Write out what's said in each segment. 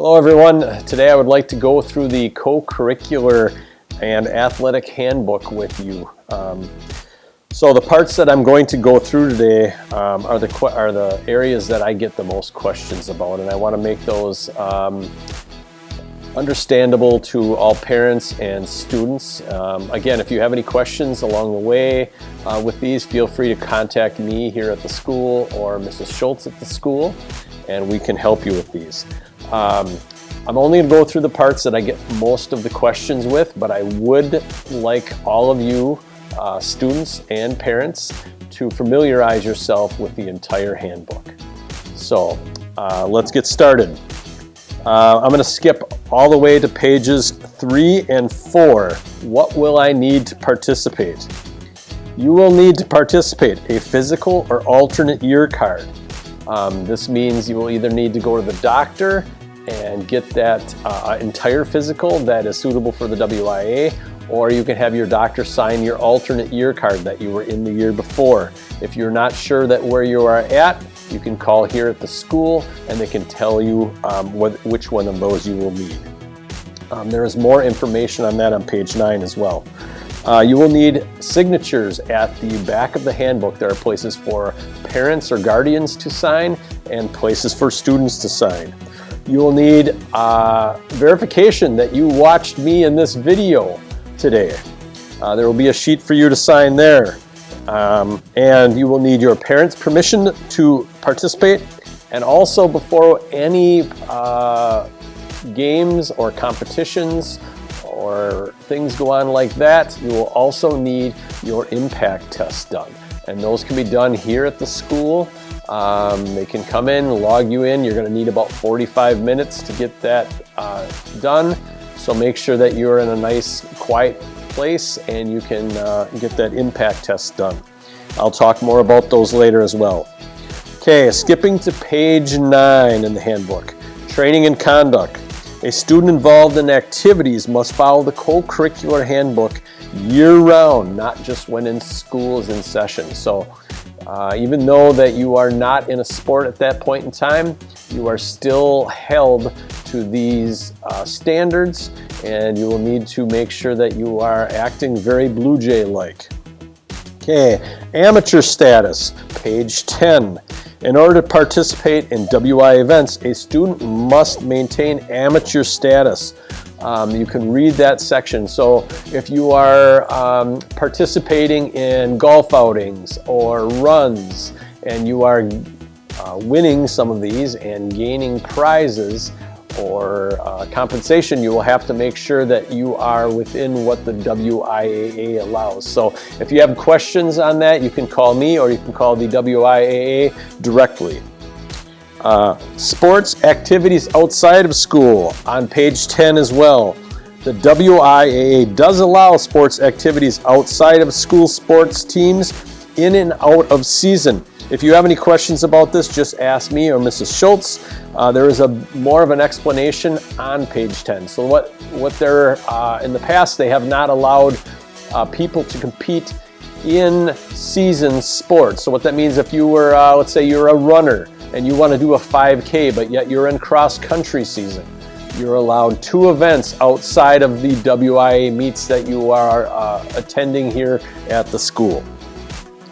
Hello everyone. Today I would like to go through the co-curricular and athletic handbook with you. So the parts that I'm going to go through today are the areas that I get the most questions about, and I want to make those understandable to all parents and students. Again, if you have any questions along the way with these, feel free to contact me here at the school or Mrs. Schultz at the school, and we can help you with these. I'm only going to go through the parts that I get most of the questions with, but I would like all of you students and parents to familiarize yourself with the entire handbook. So let's get started. I'm going to skip all the way to pages 3 and 4. What will I need to participate? You will need to participate a physical or alternate year card. This means you will either need to go to the doctor and get that entire physical that is suitable for the WIA, or you can have your doctor sign your alternate year card that you were in the year before. If you're not sure that where you are at, you can call here at the school and they can tell you which one of those you will need. There is more information on that on page 9 as well. You will need signatures at the back of the handbook. There are places for parents or guardians to sign and places for students to sign. You will need verification that you watched me in this video today. There will be a sheet for you to sign there. And you will need your parents' permission to participate. And also, before any games or competitions or things go on like that, you will also need your impact test done. And those can be done here at the school. They can come in, log you in. You're going to need about 45 minutes to get that done. So make sure that you're in a nice, quiet place and you can get that impact test done. I'll talk more about those later as well. Okay, skipping to page 9 in the handbook. Training and conduct. A student involved in activities must follow the co-curricular handbook year-round, not just when in school is in session. So even though that you are not in a sport at that point in time, you are still held to these standards, and you will need to make sure that you are acting very Blue Jay-like. Okay, amateur status, page 10. In order to participate in WI events, a student must maintain amateur status. You can read that section. So if you are participating in golf outings or runs and you are winning some of these and gaining prizes or compensation, you will have to make sure that you are within what the WIAA allows. So if you have questions on that, you can call me or you can call the WIAA directly. Sports activities outside of school on page 10 as well. The WIAA does allow sports activities outside of school sports teams in and out of season. If you have any questions about this, just ask me or Mrs. Schultz. There is more of an explanation on page 10. So what they're in the past, they have not allowed people to compete in season sports. So what that means, if you were, let's say you're a runner and you want to do a 5K, but yet you're in cross-country season, you're allowed 2 events outside of the WIA meets that you are attending here at the school.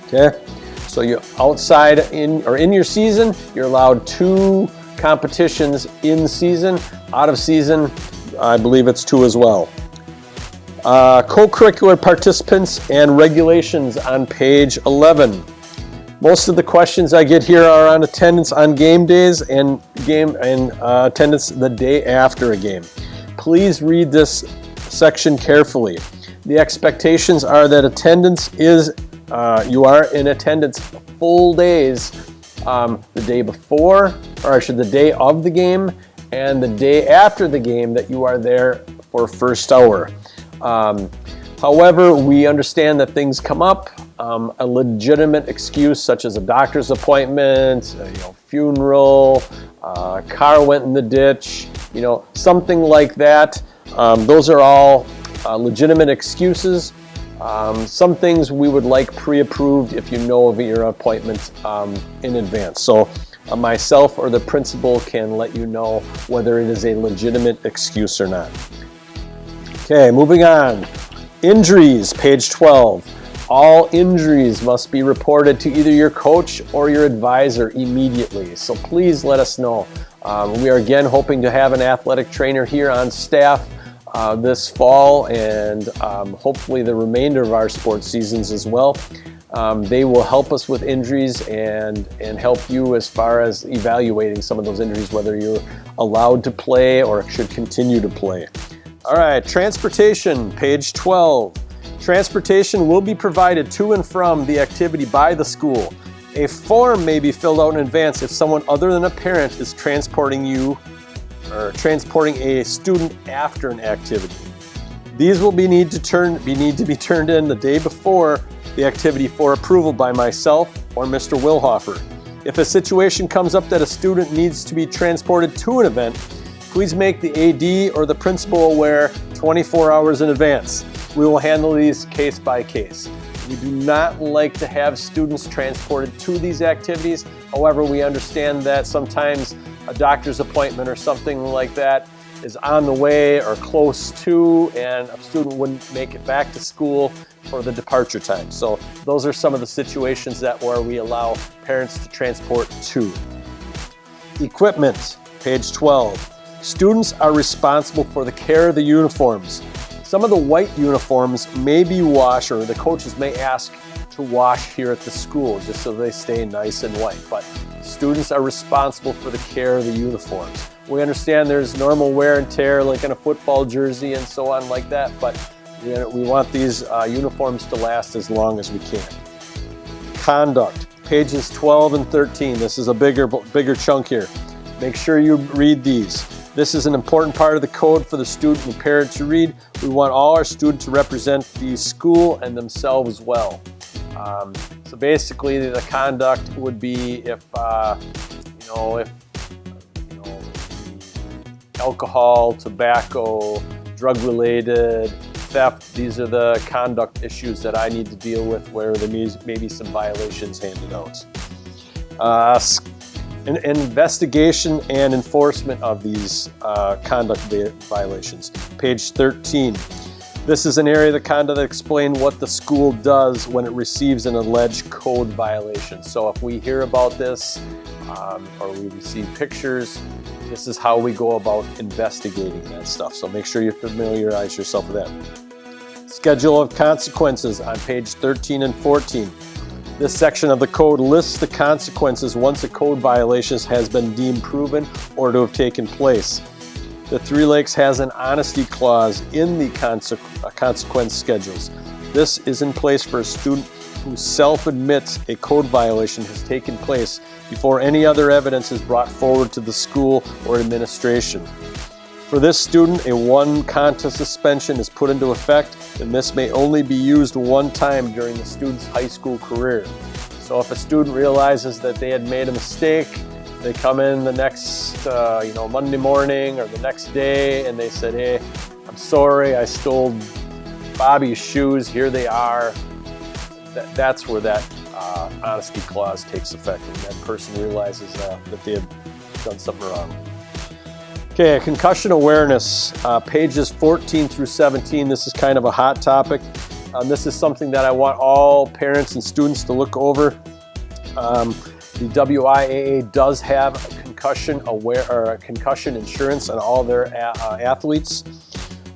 Okay? So you're outside in your season, you're allowed 2 competitions in season. Out of season, I believe it's 2 as well. Co-curricular participants and regulations on page 11. Most of the questions I get here are on attendance on game days and attendance the day after a game. Please read this section carefully. The expectations are that attendance is you are in attendance full days the day before, or actually the day of the game, and the day after the game that you are there for first hour. However, we understand that things come up. A legitimate excuse such as a doctor's appointment, funeral, car went in the ditch, something like that. Those are all legitimate excuses. Some things we would like pre-approved if you know of your appointment in advance. So myself or the principal can let you know whether it is a legitimate excuse or not. Okay, moving on. Injuries, page 12. All injuries must be reported to either your coach or your advisor immediately. So please let us know. We are again hoping to have an athletic trainer here on staff this fall and hopefully the remainder of our sports seasons as well. They will help us with injuries and help you as far as evaluating some of those injuries, whether you're allowed to play or should continue to play. All right, transportation, page 12. Transportation will be provided to and from the activity by the school. A form may be filled out in advance if someone other than a parent is transporting you or transporting a student after an activity. These will need to be turned in the day before the activity for approval by myself or Mr. Wilhofer. If a situation comes up that a student needs to be transported to an event, please make the AD or the principal aware 24 hours in advance. We will handle these case by case. We do not like to have students transported to these activities. However, we understand that sometimes a doctor's appointment or something like that is on the way or close to, and a student wouldn't make it back to school for the departure time. So those are some of the situations where we allow parents to transport to. Equipment, page 12. Students are responsible for the care of the uniforms. Some of the white uniforms may be washed, or the coaches may ask to wash here at the school just so they stay nice and white, but students are responsible for the care of the uniforms. We understand there's normal wear and tear like in a football jersey and so on like that, but we want these uniforms to last as long as we can. Conduct, pages 12 and 13. This is a bigger chunk here. Make sure you read these. This is an important part of the code for the student and parent to read. We want all our students to represent the school and themselves well. So basically, the conduct would be if alcohol, tobacco, drug-related, theft. These are the conduct issues that I need to deal with where there may be some violations handed out. Investigation and enforcement of these conduct violations. Page 13. This is an area of the conduct that explains what the school does when it receives an alleged code violation. So if we hear about this or we receive pictures, this is how we go about investigating that stuff. So make sure you familiarize yourself with that. Schedule of consequences on page 13 and 14. This section of the code lists the consequences once a code violation has been deemed proven or to have taken place. The Three Lakes has an honesty clause in the consequence schedules. This is in place for a student who self-admits a code violation has taken place before any other evidence is brought forward to the school or administration. For this student, a one-contest suspension is put into effect, and this may only be used one time during the student's high school career. So if a student realizes that they had made a mistake, they come in the next Monday morning or the next day and they said, hey, I'm sorry, I stole Bobby's shoes, here they are. That's where that honesty clause takes effect, and that person realizes that they have done something wrong. Okay, concussion awareness, pages 14 through 17. This is kind of a hot topic. This is something that I want all parents and students to look over. The WIAA does have a concussion insurance on all their athletes.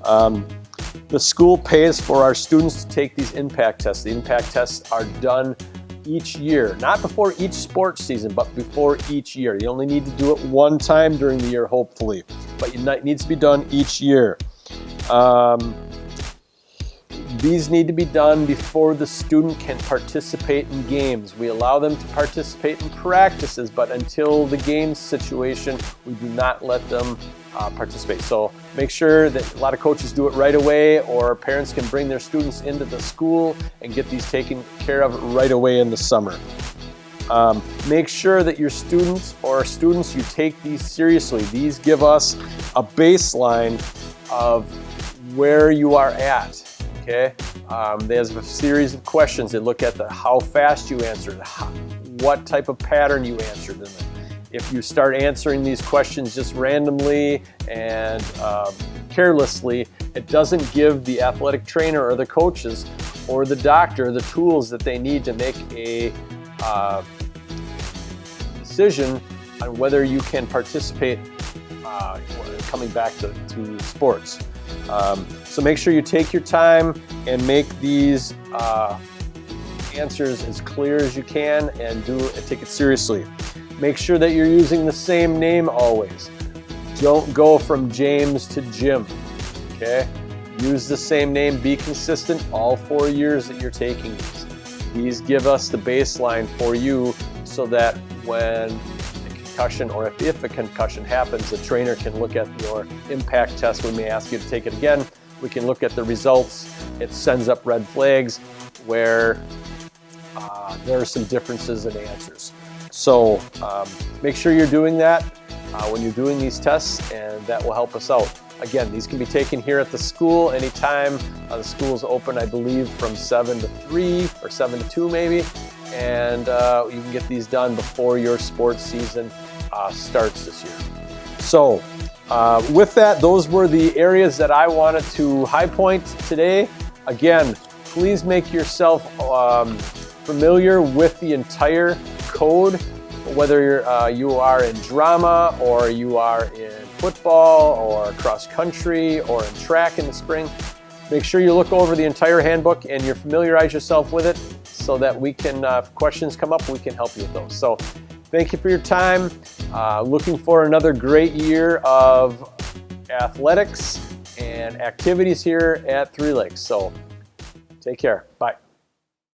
The school pays for our students to take these impact tests. The impact tests are done each year, not before each sports season, but before each year. You only need to do it one time during the year, hopefully, but it needs to be done each year. These need to be done before the student can participate in games. We allow them to participate in practices, but until the games situation, we do not let them participate. So make sure that a lot of coaches do it right away, or parents can bring their students into the school and get these taken care of right away in the summer. Make sure that your students you take these seriously. These give us a baseline of where you are at. Okay, there's a series of questions that look at how fast you answered, what type of pattern you answered in them. if you start answering these questions just randomly and carelessly, it doesn't give the athletic trainer or the coaches or the doctor the tools that they need to make a decision on whether you can participate coming back to sports. So make sure you take your time and make these answers as clear as you can and take it seriously. Make sure that you're using the same name always. Don't go from James to Jim, okay? Use the same name, be consistent all 4 years that you're taking these. These give us the baseline for you so that when a concussion, or if a concussion happens, the trainer can look at your impact test. We may ask you to take it again. We can look at the results. It sends up red flags where there are some differences in answers. So make sure you're doing that when you're doing these tests, and that will help us out. Again, these can be taken here at the school anytime. The school is open, I believe, from 7 to 3 or 7 to 2 maybe, and you can get these done before your sports season starts this year. So with that, those were the areas that I wanted to high point today. Again, please make yourself familiar with the entire code, whether you are in drama or you are in football or cross country or in track in the spring. Make sure you look over the entire handbook and you familiarize yourself with it so that we can, if questions come up, we can help you with those. So thank you for your time. Looking for another great year of athletics and activities here at Three Lakes. So take care. Bye.